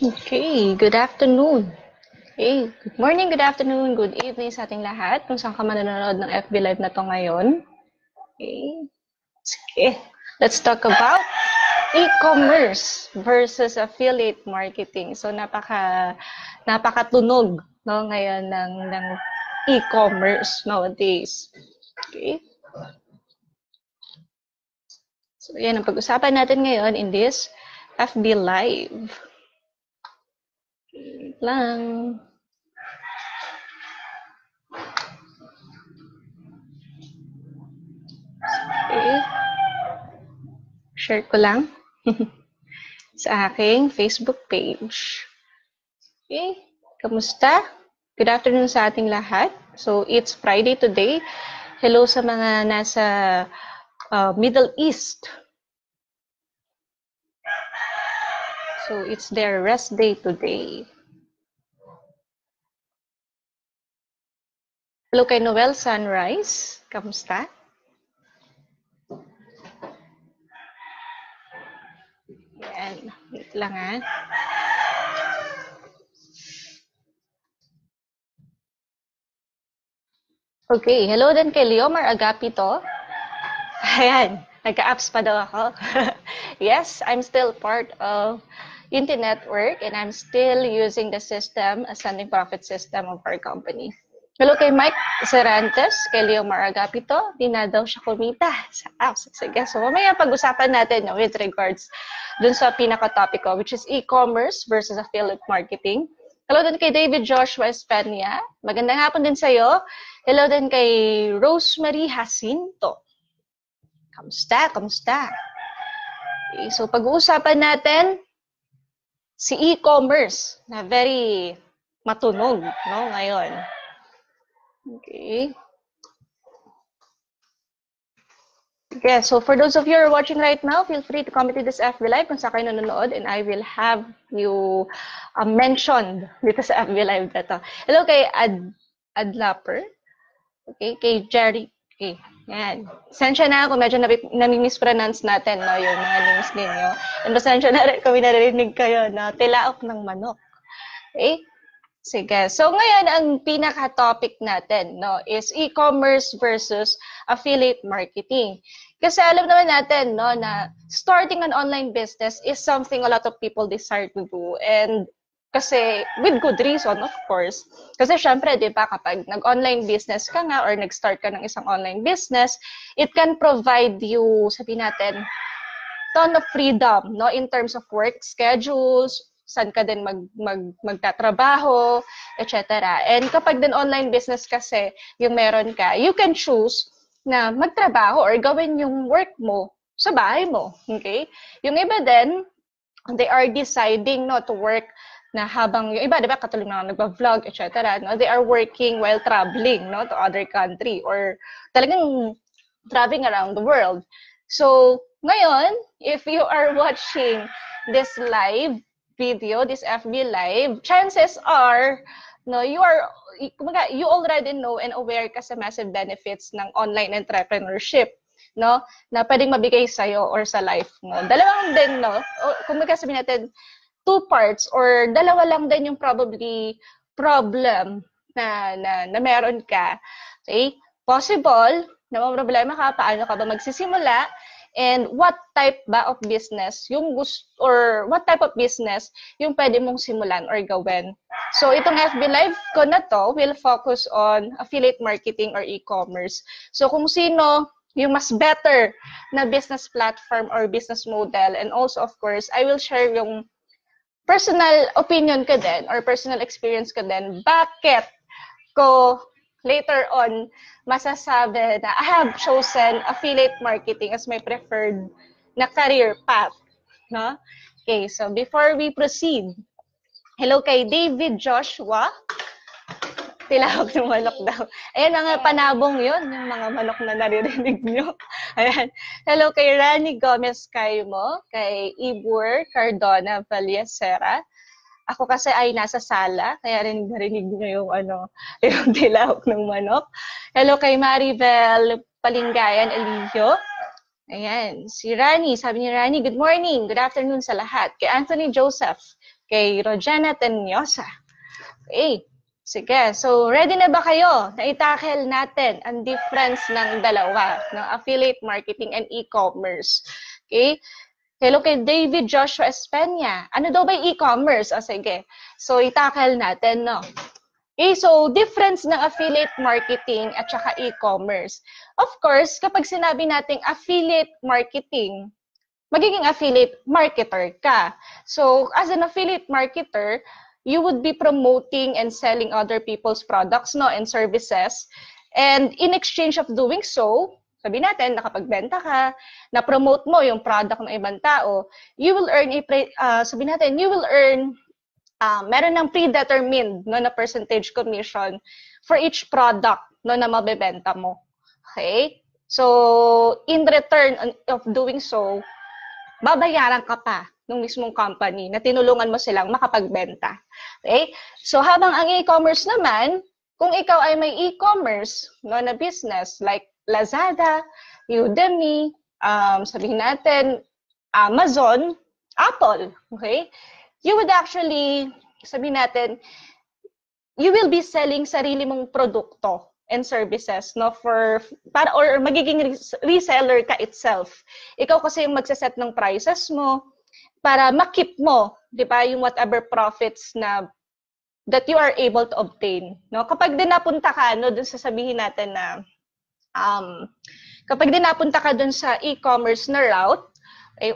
Okay, good afternoon. Okay, good morning, good afternoon, good evening sa ating lahat kung saan ka manonood ng FB Live na to ngayon. Okay, sige. Let's talk about e-commerce versus affiliate marketing. So napakatunog no ngayon ng e-commerce nowadays. Okay? So yan ang pag-usapan natin ngayon in this FB Live. Wait lang. Okay. Share ko lang sa aking Facebook page. Okay, kamusta? Good afternoon sa ating lahat. So, it's Friday today. Hello sa mga nasa Middle East. So, it's their rest day today. Hello kay Noel Sunrise. Kamusta? Yan. Wait lang ha. Okay, hello din kay Leomar Agapito. Ayan, nagka-apps pa daw ako. Yes, I'm still part of Unity Network and I'm still using the system, a sending profit system of our company. Hello kay Mike Serantes, kay Leomar Agapito. Di na daw siya kumita sa apps. Sige, so mamaya pag-usapan natin with regards dun sa pinaka-topic ko, which is e-commerce versus affiliate marketing. Hello din kay David Joshua Espania. Magandang hapon din sa'yo. Hello din kay Rosemary Jacinto. Kamusta? Kamusta? Okay, so pag-uusapan natin si e-commerce na very matunog no, ngayon. Okay. Okay, so for those of you who are watching right now, feel free to comment to this FB Live kung saan kayo nanonood and I will have you mentioned dito sa FB Live na to. Hello kay Adlapper. Okay, kay Jerry. Okay, yan. Sensya na kung medyo nami-mispronounce natin no, yung mga names ninyo. And pasensya na rin kung narinig kayo na tilaok ng manok. Okay? Sige. So ngayon, ang pinaka-topic natin no, is e-commerce versus affiliate marketing. Kasi alam naman natin no, na starting an online business is something a lot of people desire to do. And kasi with good reason, of course. Kasi syempre, di ba, kapag nag-online business ka nga or nag-start ka ng isang online business, it can provide you, sabihin natin, ton of freedom no, in terms of work schedules, saan ka din magtatrabaho, etc. And kapag din online business kasi yung meron ka, you can choose na magtrabaho or gawin yung work mo sa bahay mo. Okay? Yung iba din, they are deciding not to work na habang yung iba, di ba, katulad na nagba-vlog, etc. No? They are working while traveling no, to other country or talagang traveling around the world. So, ngayon, if you are watching this live video, this FB Live, chances are, no, you already know and aware ka sa massive benefits ng online entrepreneurship, no, na pwedeng mabigay sa'yo or sa life mo. Dalawang din, no, kung sabihin natin, two parts or dalawa lang din yung probably problem na meron ka. Okay? Possible na may problema ka, paano ka ba magsisimula? And what type ba of business yung gusto or what type of business yung pwede mong simulan or gawin. So itong FB Live ko na to will focus on affiliate marketing or e-commerce. So kung sino yung mas better na business platform or business model, and also of course I will share yung personal opinion ko din or personal experience ko din bakit ko later on masasabi na I have chosen affiliate marketing as my preferred na career path. No? Okay, so before we proceed, hello kay David Joshua. Tilawag ng manok daw. Ayan, mga panabong yun, yung mga manok na naririnig nyo. Ayan. Hello kay Rani Gomez Caimo, kay Ibur Cardona Vallesera. Ako kasi ay nasa sala, kaya narinig nyo yung, yung tilawak ng manok. Hello kay Maribel Palinggayan Eligio. Ayan, si Rani, sabi ni Rani, good morning, good afternoon sa lahat. Kay Anthony Joseph, kay Rogena Tenyosa. Okay, sige. So, ready na ba kayo na itackle natin ang difference ng dalawa, ng affiliate marketing and e-commerce? Okay? Hello kay David Joshua Espenya. Ano daw ba e-commerce? O sige. So, itackle natin, no? Okay, so difference ng affiliate marketing at saka e-commerce. Of course, kapag sinabi nating affiliate marketing, magiging affiliate marketer ka. So, as an affiliate marketer, you would be promoting and selling other people's products, no, and services. And in exchange of doing so, sabi natin, nakapagbenta ka, na-promote mo yung product ng ibang tao, you will earn sabi natin, you will earn meron ng predetermined no, na percentage commission for each product no, na mabebenta mo. Okay? So, in return of doing so, babayaran ka pa ng mismong company na tinulungan mo silang makapagbenta. Okay? So, habang ang e-commerce naman, kung ikaw ay may e-commerce no, na business like Lazada, Udemy, sabihin natin, Amazon, Apple, okay? You would actually, sabihin natin, you will be selling sarili mong produkto and services, no, or magiging reseller ka itself. Ikaw kasi yung magsaset ng prices mo para makip mo, di ba, yung whatever profits na that you are able to obtain, no? Kapag din napunta ka, no, dun sasabihin natin na kapag din napunta ka dun sa e-commerce na route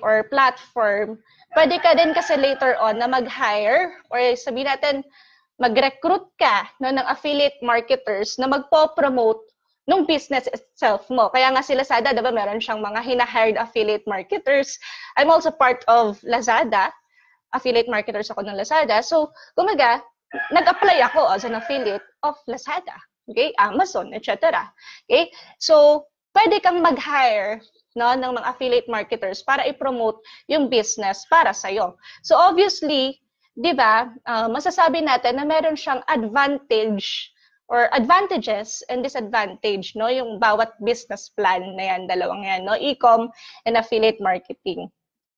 or platform, pwede ka din kasi later on na mag-hire or sabihin natin, mag-recruit ka no, ng affiliate marketers na magpo-promote ng business itself mo. Kaya nga si Lazada, diba, meron siyang mga hina-hired affiliate marketers. I'm also part of Lazada. Affiliate marketers ako ng Lazada. So, kumaga, nag-apply ako as an affiliate of Lazada. Okay? Amazon, etc. Okay? So, pwede kang mag-hire no, ng mga affiliate marketers para i-promote yung business para sa'yo. So obviously, di ba, masasabi natin na meron siyang advantage or advantages and disadvantage, no, yung bawat business plan na yan, dalawang yan, no, e-com and affiliate marketing.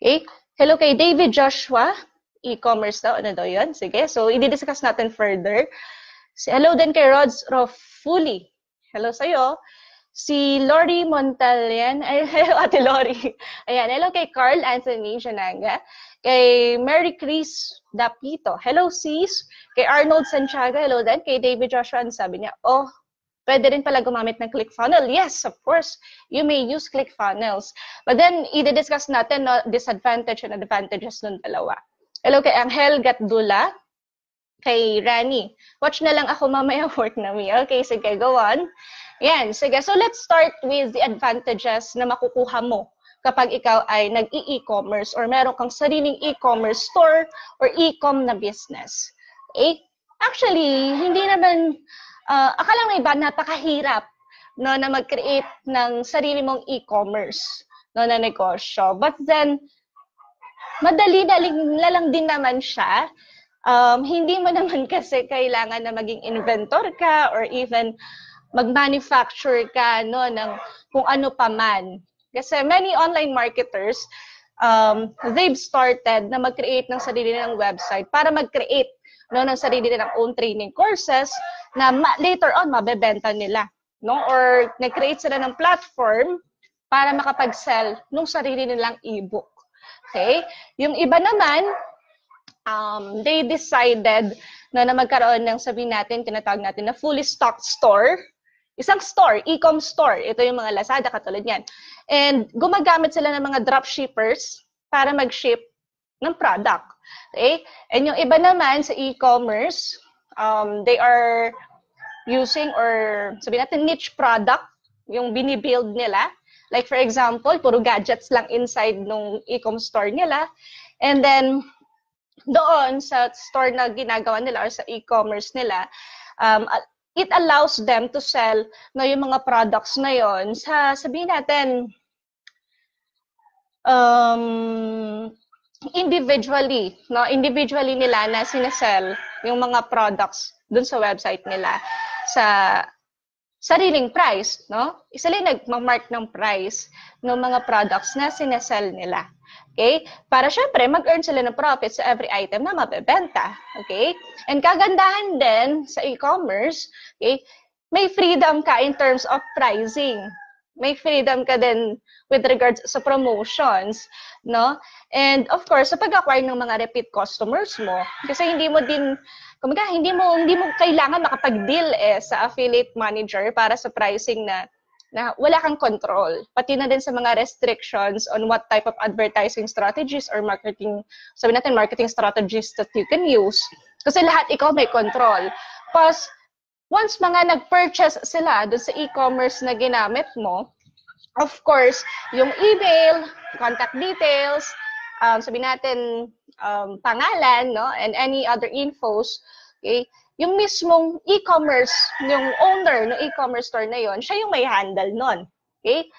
Okay? Hello kay David Joshua, e-commerce daw, ano daw yun? Sige, so i-discuss natin further. Hello din kay Rods Rofuli. Hello sa'yo. Si Lori Montalian, ay, hello Ate Lori. Ayan, hello kay Carl Anthony Jananga, kay Mary Chris Dapito, hello sis, kay Arnold Santiago, hello din, kay David Joshua, sabi niya, oh, pwede rin pala gumamit ng ClickFunnels. Yes, of course, you may use ClickFunnels. But then, i-discuss natin no, disadvantage and advantages ng dalawa. Hello kay Angel Gatdula, kay Rani. Watch na lang ako mamaya, work na me. Okay, sige, go on. Yan, sige. So let's start with the advantages na makukuha mo kapag ikaw ay nag-e-commerce or meron kang sariling e-commerce store or e-com na business. Okay? Actually, hindi naman, akala mo iba, napakahirap no, na mag-create ng sarili mong e-commerce no, na negosyo. But then, madali na lang din naman siya. Hindi mo naman kasi kailangan na maging inventor ka or even mag-manufacture ka no, ng kung ano pa man. Kasi many online marketers, they've started na mag-create ng sarili nilang website para mag-create no, ng sarili nilang own training courses na later on mabebenta nila. No? Or nag-create sila ng platform para makapag-sell ng sarili nilang e-book. Okay? Yung iba naman, they decided na magkaroon ng sabihin natin, tinatawag natin na fully stocked store. Isang store, e-com store. Ito yung mga Lazada, katulad yan. And gumagamit sila ng mga dropshippers para mag-ship ng product. Okay? And yung iba naman sa e-commerce, they are using or sabihin natin niche product, yung binibuild nila. Like for example, puro gadgets lang inside nung e-com store nila. And then, doon sa store na ginagawa nila or sa e-commerce nila, it allows them to sell no, yung mga products na yon sa, sabihin natin, individually, no? Individually nila na sinesell yung mga products dun sa website nila sa sariling price, no? Sila nagma-mark ng price ng mga products na sinesell nila. Okay? Para syempre, mag-earn sila ng profit sa every item na mabebenta. Okay? And kagandahan din sa e-commerce, okay, may freedom ka in terms of pricing. May freedom ka din with regards sa promotions, no? And of course, sa pag-acquire ng mga repeat customers mo, kasi hindi mo din, kumbaga, hindi mo kailangan makapag-deal sa affiliate manager para sa pricing na wala kang control. Pati na din sa mga restrictions on what type of advertising strategies or marketing, sabi natin, marketing strategies that you can use. Kasi lahat ikaw may control. Plus, once mga nag-purchase sila doon sa e-commerce na ginamit mo, of course, yung email, contact details, sabi natin, pangalan, no, and any other infos, okay, yung mismong e-commerce, yung owner ng e-commerce store na yon, siya yung may handle nun. Okay?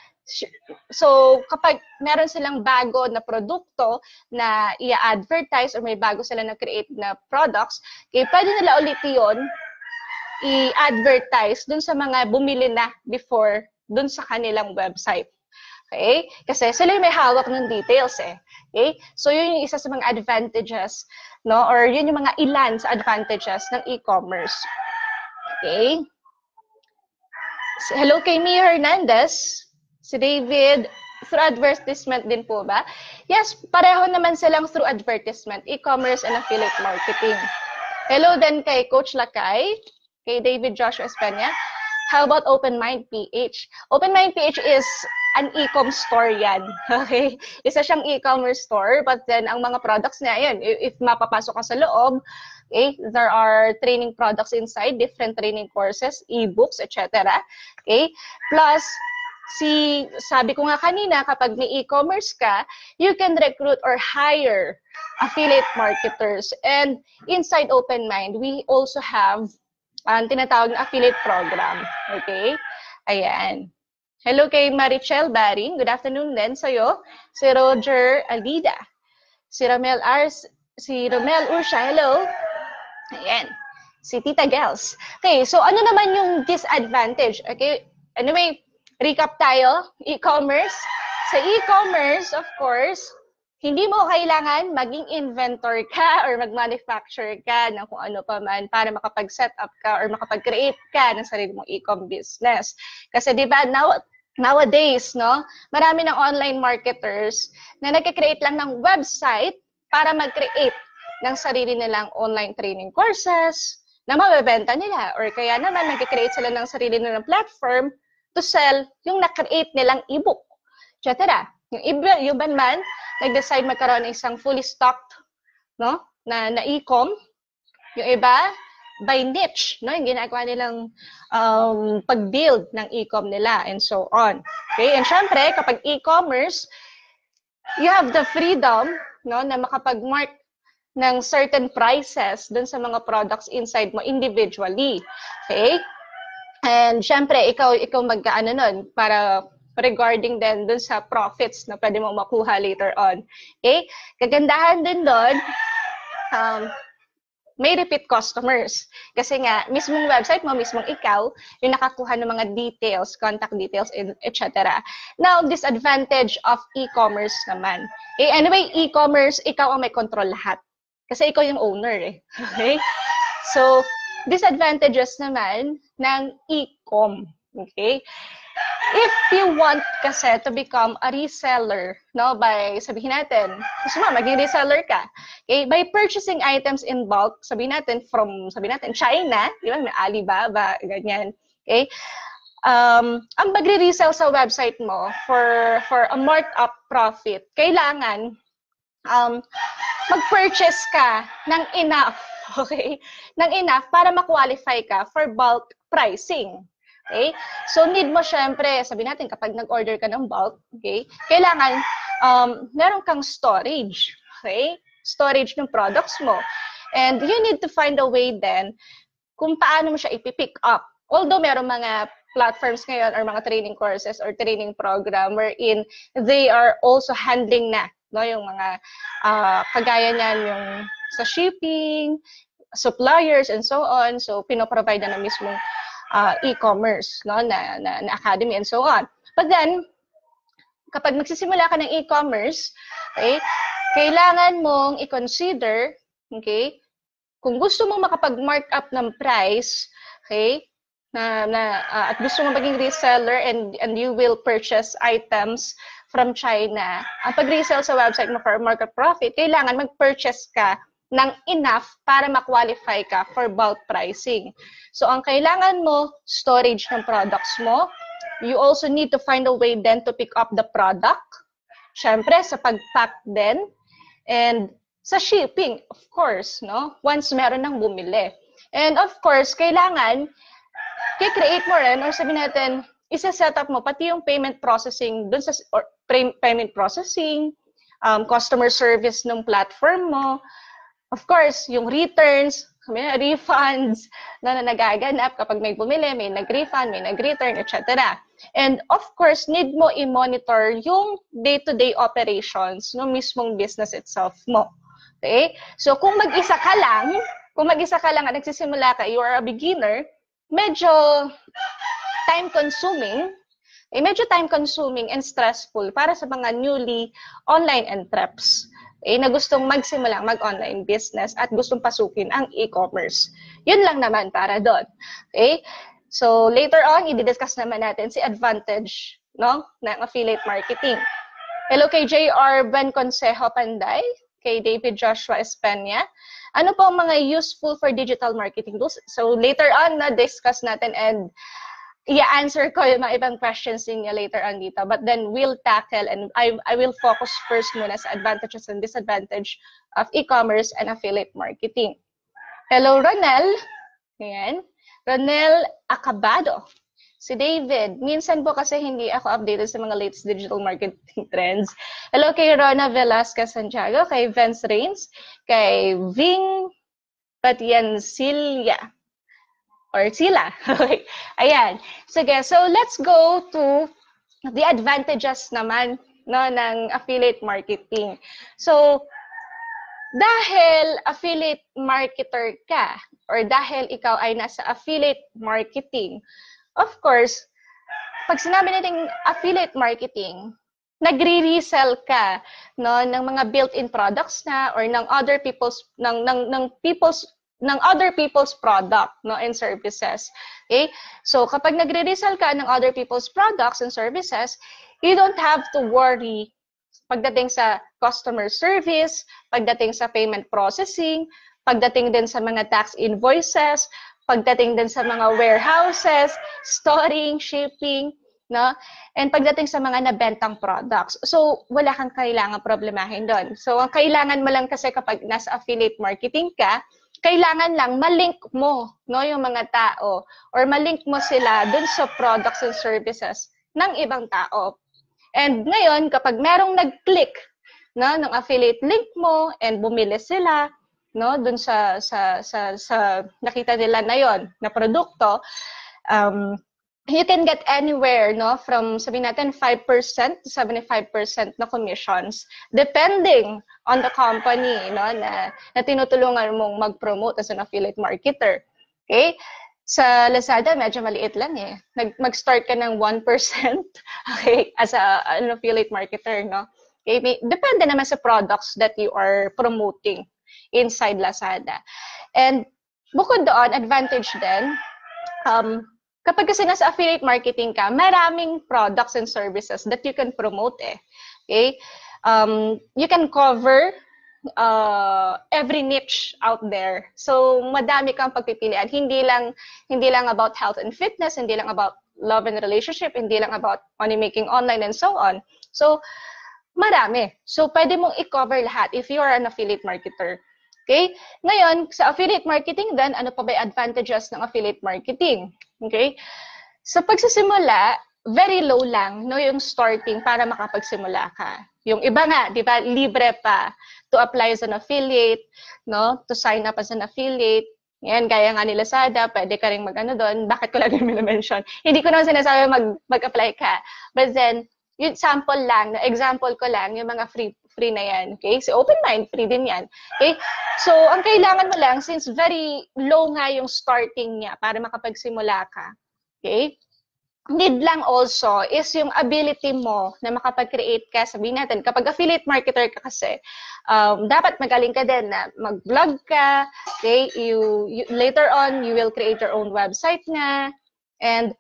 So, kapag meron silang bago na produkto na i-advertise or may bago sila na create na products, okay, pwede nila ulit yun i-advertise dun sa mga bumili na before dun sa kanilang website. Okay? Kasi sila yung may hawak ng details eh. Okay? So, yun yung isa sa mga advantages, no? Or yun yung mga ilan sa advantages ng e-commerce. Okay? Hello kay Mia Hernandez. Si David, through advertisement din po ba? Yes, pareho naman silang through advertisement, e-commerce and affiliate marketing. Hello din kay Coach Lakay, kay David Joshua Espana. How about Open Mind PH? Open Mind PH is an e-com store yan. Okay? Isa siyang e-commerce store, but then ang mga products niya, yan, if mapapasok ka sa loob, okay, there are training products inside, different training courses, e-books, etc. Okay? Plus, sabi ko nga kanina, kapag may e-commerce ka, you can recruit or hire affiliate marketers. And inside Open Mind, we also have tinatawag na affiliate program. Okay? Ayan. Hello kay Marichel Baring. Good afternoon din sa'yo. Si Roger Alida. Si Romel Ursha. Hello. Ayan. Si Tita Gels. Okay, so ano naman yung disadvantage? Okay, anyway, recap tayo. E-commerce. Sa e-commerce, of course, hindi mo kailangan maging inventor ka or mag-manufacture ka ng kung ano pa man para makapag-set up ka or makapag-create ka ng sarili mong e-com business. Kasi di ba, nowadays, no, marami ng online marketers na nag-create lang ng website para mag-create ng sarili nilang online training courses na mabebenta nila. Or kaya naman, nag-create sila ng sarili nilang platform to sell yung na-create nilang e-book, etc. Yung iba man, nag-decide magkaroon ng isang fully stocked, no, na e-com. Yung iba, by niche, no, yung ginagawa nilang pag-build ng e-com nila and so on. Okay, and syempre, kapag e-commerce, you have the freedom, no, na makapag-mark ng certain prices dun sa mga products inside mo individually. Okay? And syempre, ikaw mag-ano nun para regarding din dun sa profits na pwede mo makuha later on. Okay? Kagandahan din doon, may repeat customers. Kasi nga, mismong website mo, mismong ikaw, yung nakakuha ng mga details, contact details, etc. Now, disadvantage of e-commerce naman. Okay? Anyway, e-commerce, ikaw ang may control lahat. Kasi ikaw yung owner eh. Okay? So, disadvantages naman ng e-com. Okay? If you want kasi to become a reseller, no, by, sabihin natin, gusto mo, maging reseller ka, okay, by purchasing items in bulk, sabihin natin, China, di ba, may Alibaba, ganyan, okay, ang magre-resell sa website mo for a marked up profit, kailangan mag-purchase ka ng enough, okay, ng enough para ma-qualify ka for bulk pricing. Okay? So, need mo syempre, sabi natin, kapag nag-order ka ng bulk, okay, kailangan meron kang storage. Okay? Storage ng products mo. And you need to find a way then kung paano mo siya ipipick up. Although meron mga platforms ngayon or mga training courses or training program wherein they are also handling na, no, yung mga kagaya niyan, yung sa shipping, suppliers, and so on. So, pinoprovide na mismong e-commerce, no, na academy and so on. But then, kapag magsisimula ka ng e-commerce, okay, kailangan mong i-consider, okay, kung gusto mong makapag-mark up ng price, okay, at gusto mong maging reseller and you will purchase items from China, ang pag-resell sa website mo for market profit, kailangan mag-purchase ka ng enough para ma-qualify ka for bulk pricing. So, ang kailangan mo, storage ng products mo. You also need to find a way then to pick up the product. Siyempre, sa pag-pack din. And sa shipping, of course, no? Once meron nang bumili. And of course, kailangan, i-create mo rin, or sabihin natin, isa-set up mo, pati yung payment processing, dun sa payment processing, customer service ng platform mo. Of course, yung returns, refunds na nagaganap kapag may bumili, may nag-refund, may nag-return, etc. And of course, need mo i-monitor yung day-to-day operations ng mismong business itself mo. Okay? So, kung mag-isa ka lang at nagsisimula ka, you are a beginner, medyo time-consuming and stressful para sa mga newly online entreps. Na gustong magsimula mag-online business at gustong pasukin ang e-commerce. Yun lang naman para doon. Okay? So, later on, i-discuss naman natin si advantage, no, ng affiliate marketing. Hello kay JR Ben Consejo Panday, kay David Joshua Espenya. Ano po ang mga useful for digital marketing tools? So, later on, na-discuss natin and i-answer ko yung mga ibang questions niya later on dito. But then we'll tackle and I will focus first muna sa advantages and disadvantage of e-commerce and affiliate marketing. Hello, Ronel. Ayan. Ronel Acabado. Si David. Minsan po kasi hindi ako updated sa mga latest digital marketing trends. Hello kay Rona Velasquez Santiago, kay Vince Rains, kay Ving Patiancilia. Or sila. Okay. Ayan. Sige, so let's go to the advantages naman, no, ng affiliate marketing. So, dahil affiliate marketer ka, or dahil ikaw ay nasa affiliate marketing, of course, pag sinabi natin affiliate marketing, nagre-resell ka, no, ng mga built-in products na or ng other people's product, no, and services. Okay? So, kapag nagre-resell ka ng other people's products and services, you don't have to worry pagdating sa customer service, pagdating sa payment processing, pagdating din sa mga tax invoices, pagdating din sa mga warehouses, storing, shipping, no? And pagdating sa mga nabentang products. So, wala kang kailangan problemahin doon. So, ang kailangan mo lang kasi kapag nasa affiliate marketing ka, kailangan lang malink mo, no, yung mga tao or malink mo sila dun sa products and services ng ibang tao. And ngayon, kapag merong nag-click, no, ng affiliate link mo and bumili sila, no, dun sa nakita nila na yon na produkto, you can get anywhere, no, from sabihin natin 5% to 75% na commissions depending on the company, no, na tinutulungan mong mag-promote as an affiliate marketer. Okay? Sa Lazada, medyo maliit lang eh. Mag-start ka ng 1%, okay, as an affiliate marketer, no? Okay? Depende naman sa products that you are promoting inside Lazada. And bukod doon, advantage din, kapag kasi nasa affiliate marketing ka, maraming products and services that you can promote eh. Okay? You can cover every niche out there. So, madami kang pagpipilian. Hindi lang about health and fitness, hindi lang about love and relationship, hindi lang about money making online and so on. So, marami. So, pwede mong i-cover lahat if you are an affiliate marketer. Okay? Ngayon, sa affiliate marketing then, ano pa ba yung advantages ng affiliate marketing? Okay? Sa pagsisimula, very low lang, no, yung starting para makapagsimula ka. Yung iba nga, di ba, libre pa to apply as an affiliate, no, to sign up as an affiliate. Yan, gaya nga ni Lazada, pwede ka rin mag-ano doon. Bakit ko lang yung mention? Hindi ko naman sinasabi mag-apply ka. But then, yung sample lang, example ko lang, yung mga free na yan. Okay? Si OpenMind, free din yan. Okay? So, ang kailangan mo lang, since very low nga yung starting niya para makapagsimula ka, okay? Need lang also is yung ability mo na makapag-create ka. Sabihin natin, kapag affiliate marketer ka kasi, dapat magaling ka din na mag-vlog ka, okay? Later on, you will create your own website na, and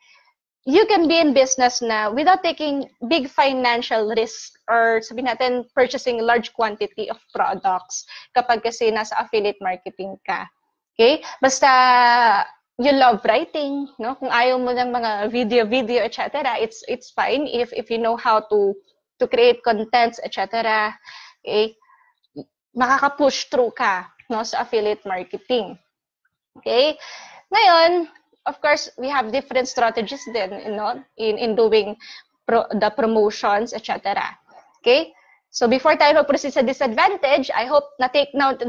you can be in business na without taking big financial risk or sabihin natin, purchasing large quantity of products kapag kasi nasa affiliate marketing ka. Okay? Basta you love writing, no? Kung ayaw mo ng mga video, etc., it's fine if you know how to create contents, etc. Okay? Makaka-push through ka, no, sa affiliate marketing. Okay? Ngayon, of course, we have different strategies din, you know, in doing the promotions, etc. Okay? So before tayo mag-proceed sa disadvantage, I hope na-take note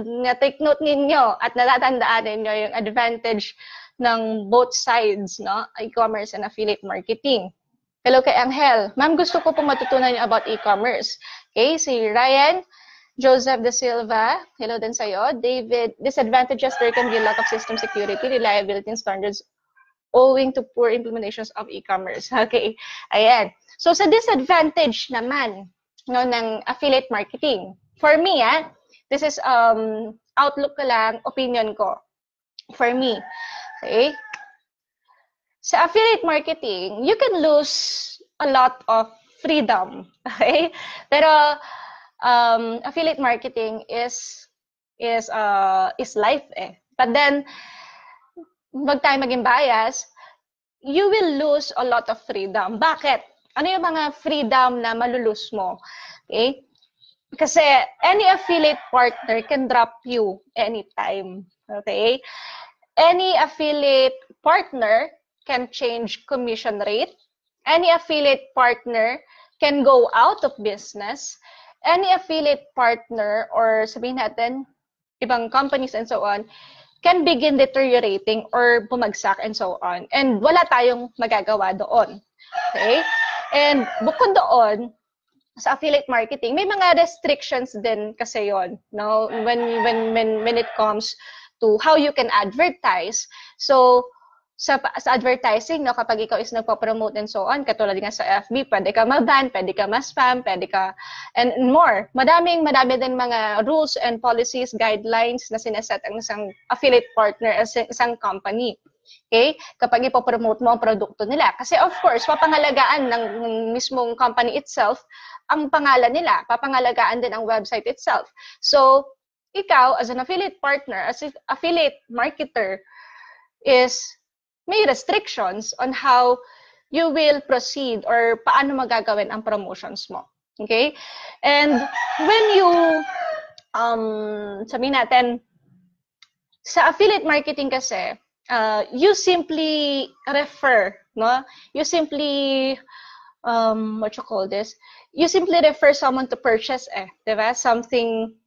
ninyo at natatandaan ninyo yung advantage ng both sides, no? E-commerce and affiliate marketing. Hello kay Angel. Ma'am, gusto ko pong matutunan niyo about e-commerce. Okay, si Ryan, Joseph De Silva, hello din sa'yo. David, disadvantages, there can be a lack of system security, reliability, and standards owing to poor implementations of e-commerce. Okay, ayan. So sa disadvantage naman, no, ng affiliate marketing, for me, this is outlook ko lang, opinion ko. For me, okay? Sa affiliate marketing, you can lose a lot of freedom, okay? Pero affiliate marketing is life eh. But then, wag tayo maging bias, you will lose a lot of freedom. Bakit? Ano yung mga freedom na malulose mo? Okay? Kasi any affiliate partner can drop you anytime. Okay? Any affiliate partner can change commission rate. Any affiliate partner can go out of business. Any affiliate partner or sabihin natin, ibang companies and so on, can begin deteriorating or bumagsak and so on. And wala tayong magagawa doon. Okay? And bukod doon, sa affiliate marketing, may mga restrictions din kasi yon, no? When it comes to how you can advertise. So, sa advertising, no, kapag ikaw is nagpo-promote and so on, katulad nga sa FB, pwede ka ma-ban, pwede ka ma-spam, pwede ka, and more. Madami din mga rules and policies, guidelines na sineset ang isang affiliate partner as isang company. Okay? Kapag ipopromote mo ang produkto nila. Kasi of course, papangalagaan ng mismong company itself ang pangalan nila. Papangalagaan din ang website itself. So, ikaw, as an affiliate partner, as an affiliate marketer, is may restrictions on how you will proceed or paano magagawin ang promotions mo. Okay? And when you, sabihin natin, sa affiliate marketing kasi, you simply refer, no? You simply, what you call this? You simply refer someone to purchase, diba? Something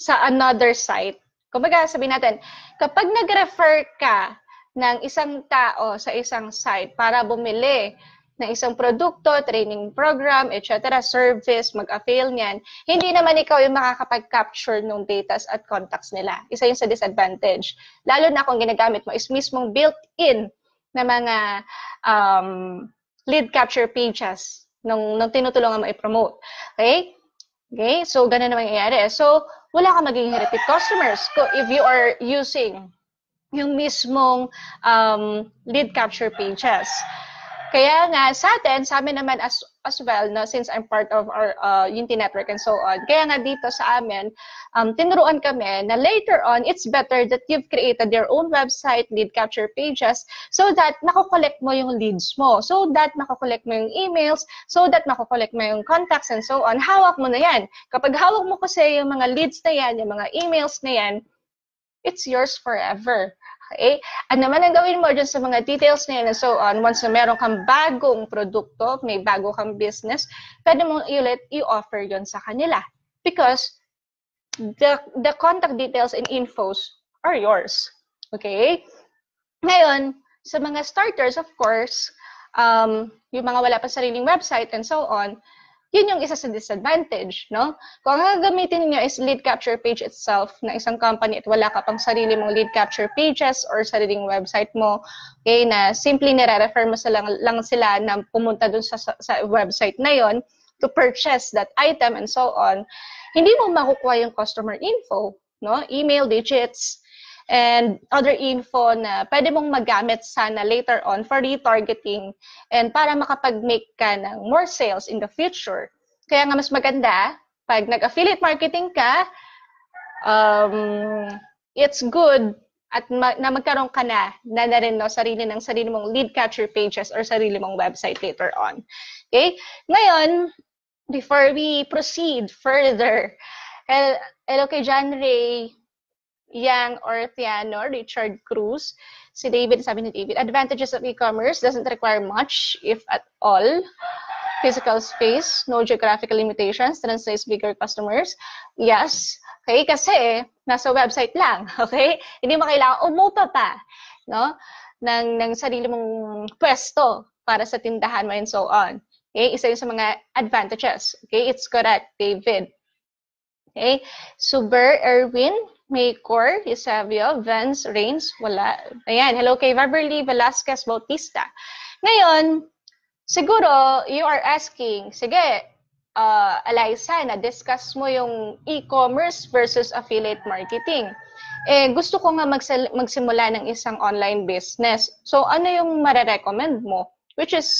sa another site. Kumbaga, sabihin natin, kapag nag-refer ka ng isang tao sa isang site para bumili ng isang produkto, training program, etc., service, mag-avail niyan, hindi naman ikaw yung makakapag-capture ng data at contacts nila. Isa yun sa disadvantage. Lalo na kung ginagamit mo is mismong built-in na mga lead capture pages nung tinutulungan mo i-promote. Okay? Okay? So, ganun naman nangyayari. So, wala ka magiging repeat customers if you are using yung mismong lead capture pages. Kaya nga, sa amin naman as well, no, since I'm part of our Unity Network and so on, kaya nga dito sa amin, tinuruan kami na later on, it's better that you've created your own website, lead capture pages, so that nakokollect mo yung leads mo, so that nakokollect mo yung emails, so that nakokollect mo yung contacts and so on. Hawak mo na yan. Kapag hawak mo kasi yung mga leads na yan, yung mga emails na yan, it's yours forever. Okay? Ano naman ang gawin mo dyan sa mga details na yun and so on, once na meron kang bagong produkto, may bago kang business, pwede mong i-offer yon sa kanila. Because the contact details and infos are yours. Okay? Ngayon, sa mga starters, of course, yung mga wala pa sariling website and so on, yun yung isa sa disadvantage, no? Kung ang gagamitin niyo is lead capture page itself na isang company at wala ka pang sarili mong lead capture pages or sariling website mo, okay, na simply nire-refer mo lang sila na pumunta dun sa website na yon to purchase that item and so on, hindi mo makukuha yung customer info, no? Email digits, and other info na pwede mong magamit sana later on for retargeting and para makapag-make ka ng more sales in the future. Kaya nga mas maganda, pag nag-affiliate marketing ka, it's good at na magkaroon ka na rin no, sarili mong lead capture pages or sarili mong website later on. Okay? Ngayon, before we proceed further, hello kay John Ray, Yang Ortiano, Richard Cruz, si David, sabi ni David, advantages of e-commerce doesn't require much, if at all. Physical space, no geographical limitations, translates bigger customers. Yes, okay, kasi nasa website lang, okay? Hindi mo kailangan umupa pa, no? ng sarili mong pwesto para sa tindahan mo and so on. Okay, isa yun sa mga advantages. Okay, it's correct, David. Okay, Suber, Erwin, Maycor, Eusebio, Vance, Reigns, wala. Ayan, hello kay Beverly Velasquez Bautista. Ngayon, siguro, you are asking, sige, Eliza, na-discuss mo yung e-commerce versus affiliate marketing. Eh, gusto ko nga magsimula ng isang online business. So, ano yung marirecommend mo? Which is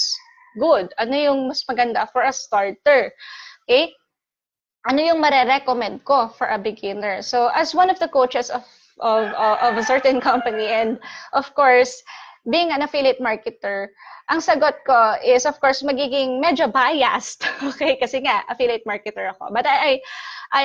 good. Ano yung mas maganda for a starter? Okay? Ano yung marirecommend ko for a beginner? So, as one of the coaches of a certain company, and of course, being an affiliate marketer, ang sagot ko is, of course, magiging medyo biased, okay? Kasi nga, affiliate marketer ako. But I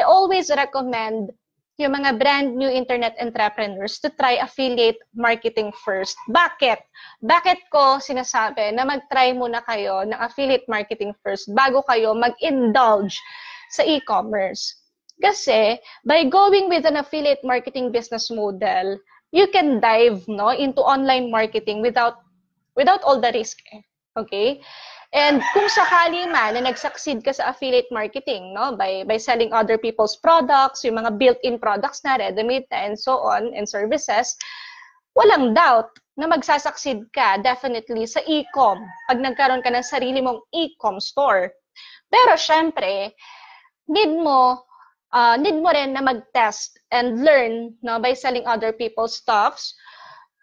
always recommend yung mga brand new internet entrepreneurs to try affiliate marketing first. Bakit? Bakit ko sinasabi na mag-try muna kayo ng affiliate marketing first bago kayo mag-indulge sa e-commerce? Kasi by going with an affiliate marketing business model, you can dive into online marketing without all the risk. Okay? And kung sakali man na nag-succeed ka sa affiliate marketing, by selling other people's products, yung mga built-in products na, ready-made na, and so on, and services, walang doubt na magsasucceed ka definitely sa e-com pag nagkaroon ka ng sarili mong e-com store. Pero syempre, need mo rin na mag-test and learn by selling other people's stuffs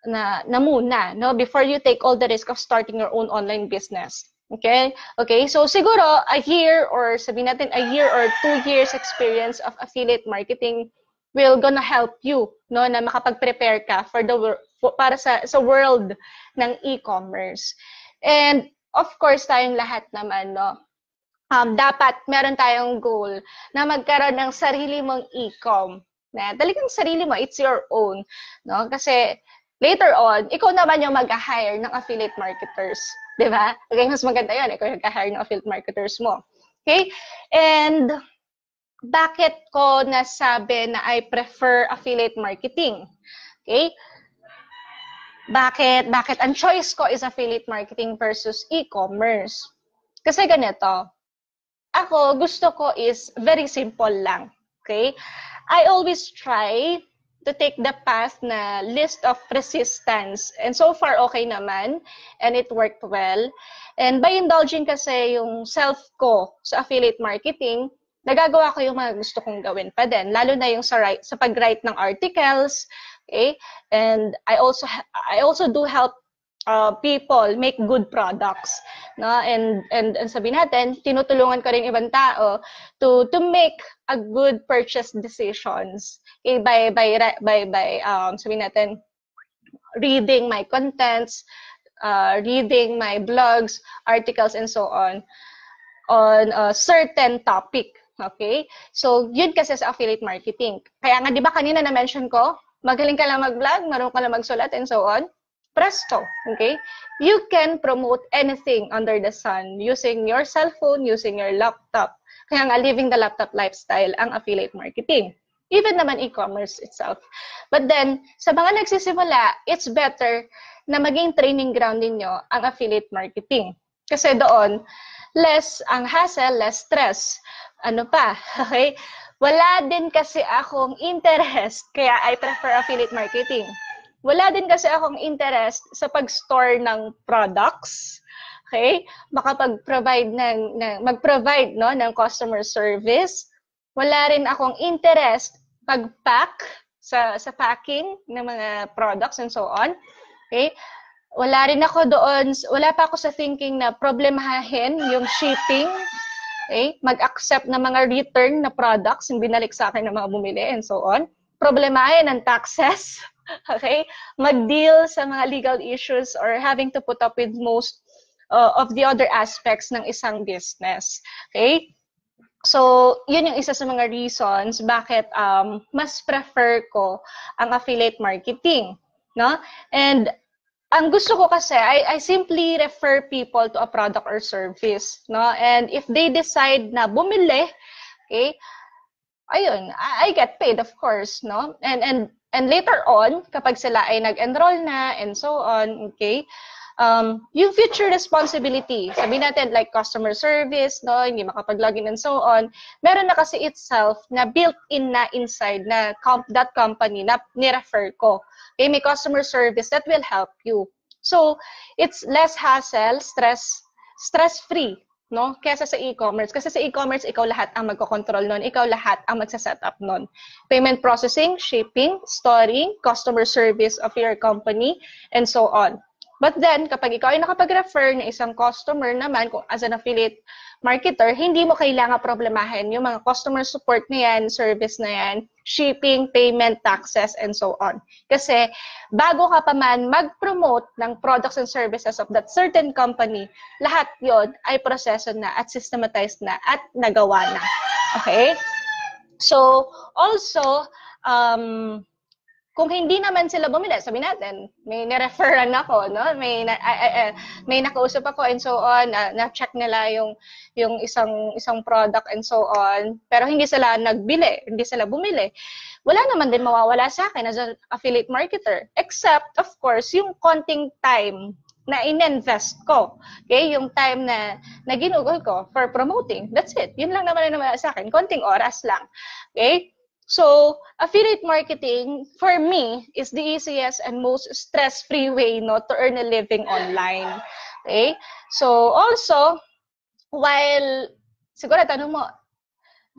na muna before you take all the risk of starting your own online business. Okay? So siguro a year or 2 years experience of affiliate marketing will gonna help you na makapag-prepare ka para sa world ng e-commerce. And of course, tayong lahat naman dapat meron tayong goal na magkaroon ng sarili mong e-com. Na talagang sarili mo, it's your own. Kasi later on, ikaw naman yung mag-hire ng affiliate marketers. Diba? Okay, mas maganda yun. Ikaw yung mag-hire ng affiliate marketers mo. Okay? And bakit ko nasabi na I prefer affiliate marketing? Okay? Bakit ang choice ko is affiliate marketing versus e-commerce? Kasi ganito, ako, gusto ko is very simple lang. Okay? I always try to take the path na least of resistance. And so far, okay naman. And it worked well. And by indulging kasi yung self ko sa affiliate marketing, nagagawa ko yung mga gusto kong gawin pa din. Lalo na yung sa pag-write ng articles. Okay? And I also do help people make good products, and sabihin natin, tinutulungan ko rin ibang tao to make a good purchase decisions, by sabihin natin, reading my contents, reading my blogs, articles, and so on a certain topic. Okay, so yun kasi sa affiliate marketing. Kaya nga, di ba kanina na-mention ko, magaling ka lang mag-vlog, marunong ka lang magsulat, and so on. Presto, okay? You can promote anything under the sun using your cell phone, using your laptop. Kaya nga, living the laptop lifestyle ang affiliate marketing. Even naman e-commerce itself. But then, sa mga nagsisimula, it's better na maging training ground ninyo ang affiliate marketing. Kasi doon, less ang hassle, less stress. Ano pa? Okay? Wala din kasi akong interest, kaya I prefer affiliate marketing. Wala din kasi akong interest sa pag-store ng products. Okay? Makapag-provide mag-provide no ng customer service. Wala rin akong interest pag-pack sa packing ng mga products and so on. Okay? Wala rin ako doon, wala pa ako sa thinking na problemahin yung shipping. Okay? Mag-accept ng mga return na products yung binalik sa akin ng mga bumili and so on. Problemahin ang taxes. Okay? Mag-deal sa mga legal issues or having to put up with most of the other aspects ng isang business. Okay? So, yun yung isa sa mga reasons bakit mas prefer ko ang affiliate marketing, no? And ang gusto ko kasi, I simply refer people to a product or service, no? And if they decide na bumili, okay, ayun, I get paid, of course, no? And later on, kapag sila ay nag-enroll na and so on, okay, yung future responsibility, sabihin natin like customer service, no, hindi makapag-login and so on, meron na kasi itself na built-in na inside na that company na ni-refer ko. Okay, may customer service that will help you. So, it's less hassle, stress-free, no, kesa sa e-commerce. Kasi sa e-commerce, ikaw lahat ang magkocontrol nun, ikaw lahat ang magsa-setup nun. Payment processing, shipping, storing, customer service of your company, and so on. But then, kapag ikaw ay nakapag-refer ng isang customer naman, kung as an affiliate marketer, hindi mo kailangan problemahin yung mga customer support na yan, service na yan, shipping, payment, taxes, and so on. Kasi, bago ka pa man mag-promote ng products and services of that certain company, lahat yon ay proseso na at systematized na at nagawa na. Okay? So, also, kung hindi naman sila bumili, sabi natin, may nireferan ako, no? May nakausap ako and so on, na-check nila yung isang product and so on, pero hindi sila nagbili, hindi sila bumili. Wala naman din mawawala sa akin as an affiliate marketer, except, of course, yung konting time na in-invest ko. Okay? Yung time na ginugol ko for promoting. That's it. Yun lang naman sa akin. Konting oras lang. Okay? So, affiliate marketing, for me, is the easiest and most stress-free way, no, to earn a living online. Okay? So, also, while, siguro tanong mo,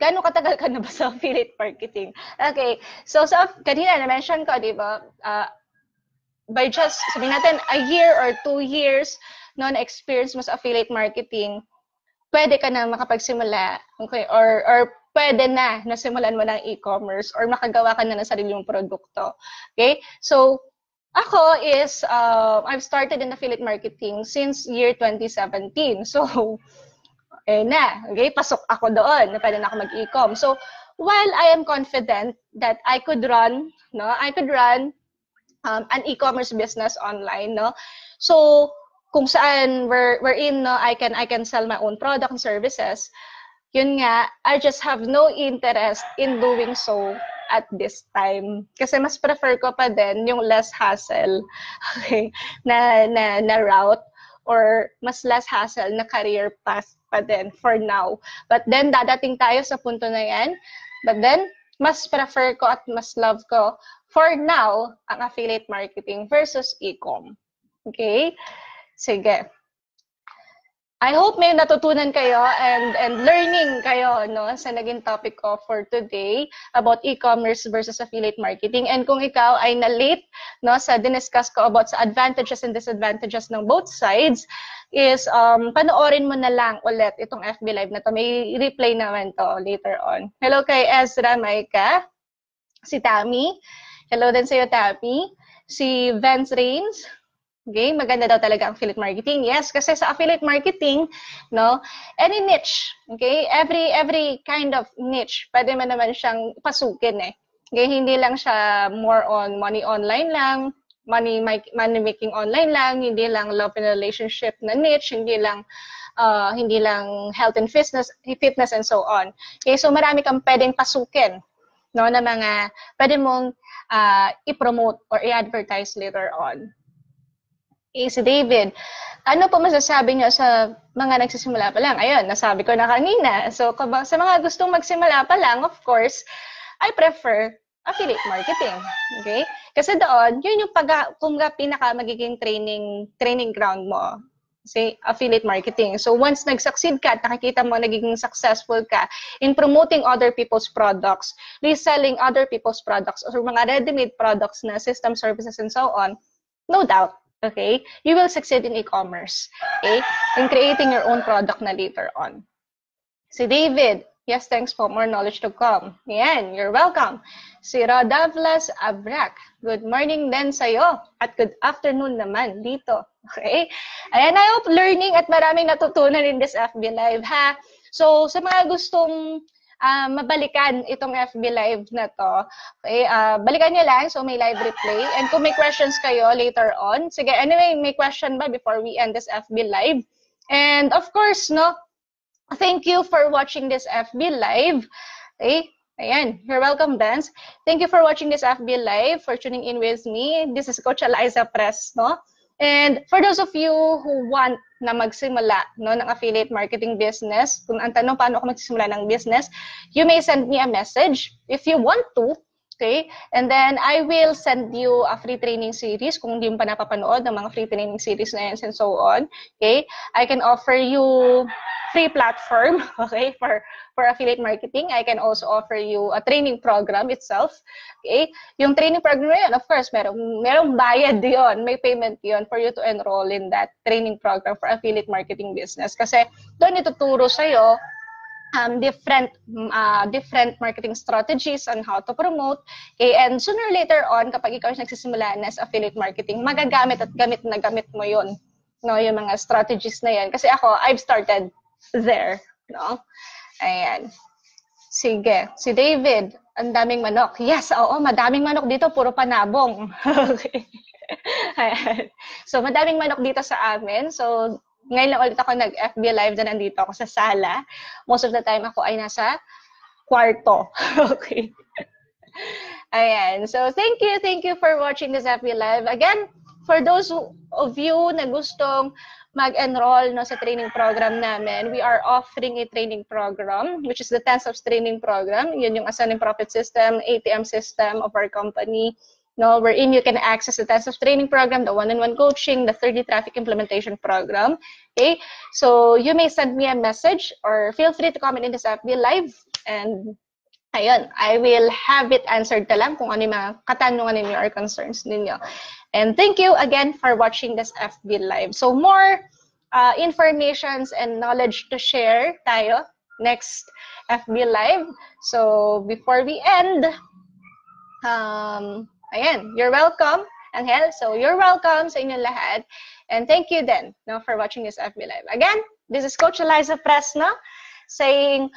gaano katagal ka na ba sa affiliate marketing? Okay. So, kanina na-mention ko, di ba, by just, sabihin natin, a year or 2 years, no, na-experience mo sa affiliate marketing, pwede ka na makapagsimula, okay, or pwede na nasimulan mo ng e-commerce or makagawa ka na ng sarili mong produkto. Okay? So, ako is, I've started in affiliate marketing since year 2017. So, okay, pasok ako doon, na pwede na ako mag-e-com. So, while I am confident that I could run an e-commerce business online, no? So, kung saan we're in, no, I can sell my own product and services. Yun nga, I just have no interest in doing so at this time. Kasi mas prefer ko pa din yung less hassle, okay, na route or mas less hassle na career path pa din for now. But then, dadating tayo sa punto na yan. But then, mas prefer ko at mas love ko for now ang affiliate marketing versus e-com. Okay? Sige. I hope may natutunan kayo and learning kayo, no, sa naging topic ko for today about e-commerce versus affiliate marketing. And kung ikaw ay na-late, no, sa diniscuss ko about sa advantages and disadvantages ng both sides, is panoorin mo na lang ulit itong FB Live na to. May replay naman to later on. Hello kay Ezra, Maika, si Tammy. Hello din sa'yo, Tammy. Si Vance Rains. Okay, maganda daw talaga ang affiliate marketing. Yes, kasi sa affiliate marketing, no, any niche, okay, every kind of niche, pwede mo naman siyang pasukin eh. Okay, hindi lang siya more on money online lang, money making online lang, hindi lang love and relationship na niche, hindi lang health and fitness and so on. Okay, so marami kang pwedeng pasukin, no, na mga pwede mong i-promote or i-advertise later on. Si David, ano po masasabi niyo sa mga nagsisimula pa lang? Ayun, nasabi ko na kanina. So, sa mga gustong magsimula pa lang, of course, I prefer affiliate marketing. Okay? Kasi doon, yun yung kung pinaka magiging training ground mo. Say, affiliate marketing. So, once nag-succeed ka at nakikita mo nagiging successful ka in promoting other people's products, reselling other people's products, or mga ready-made products na system services and so on, no doubt, okay, you will succeed in e-commerce, okay, in creating your own product na later on. Si David, yes, thanks po, more knowledge to come. Yan, you're welcome. Si Rodavlas Abrak, good morning din sa'yo at good afternoon naman dito. Okay? Ayan, I hope learning at maraming natutunan in this FB Live, ha? So, sa mga gustong mabalikan itong FB Live na to, okay, balikan nyo lang, so may live replay. And kung may questions kayo later on, sige, anyway, may question ba before we end this FB Live? And of course, no, thank you for watching this FB Live. Okay, ayan, you're welcome, Dance. Thank you for watching this FB Live, for tuning in with me. This is Coach Eliza Press, no? And for those of you who want na magsimula no, ng affiliate marketing business, kung ang tanong paano ako magsisimula ng business, you may send me a message if you want to, okay? And then I will send you a free training series kung hindi mo pa napapanood ng mga free training series na yan and so on, okay? I can offer you free platform, okay, for affiliate marketing. I can also offer you a training program itself, okay? Yung training program na yun, of course, merong bayad yon, may payment yon for you to enroll in that training program for affiliate marketing business. Kasi doon ituturo sa'yo different marketing strategies on how to promote. Okay? And sooner or later on, kapag ikaw nagsisimula na sa affiliate marketing, magagamit at gamit na gamit mo yon, no, yung mga strategies na yan. Kasi ako, I've started there, no? Ayan. Sige. Si David, ang daming manok. Yes, oo, madaming manok dito, puro panabong. Okay. Ayan. So, madaming manok dito sa amin. So, ngayon lang ulit ako nag-FB Live na nandito ako sa sala. Most of the time ako ay nasa kwarto. Okay. Ayan. So, thank you for watching this FB Live. Again, for those of you na gustong mag-enroll no, sa training program namin, we are offering a training program, which is the 10 steps training program. Yun yung Ascending Profit System, ATM system of our company, no, wherein you can access the 10 steps training program, the one-on-one coaching, the 30 traffic implementation program. Okay, so you may send me a message or feel free to comment in this FB Live, and ayun, I will have it answered na lang kung ano yung mga katanungan ninyo or concerns ninyo. And thank you again for watching this FB Live. So more informations and knowledge to share tayo next FB Live. So before we end, ayan, you're welcome, Angel. So you're welcome sa inyong lahat. And thank you then, no, for watching this FB Live. Again, this is Coach Eliza Presno saying,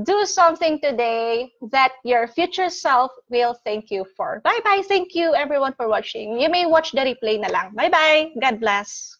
do something today that your future self will thank you for. Bye-bye. Thank you everyone for watching. You may watch the replay na lang. Bye-bye. God bless.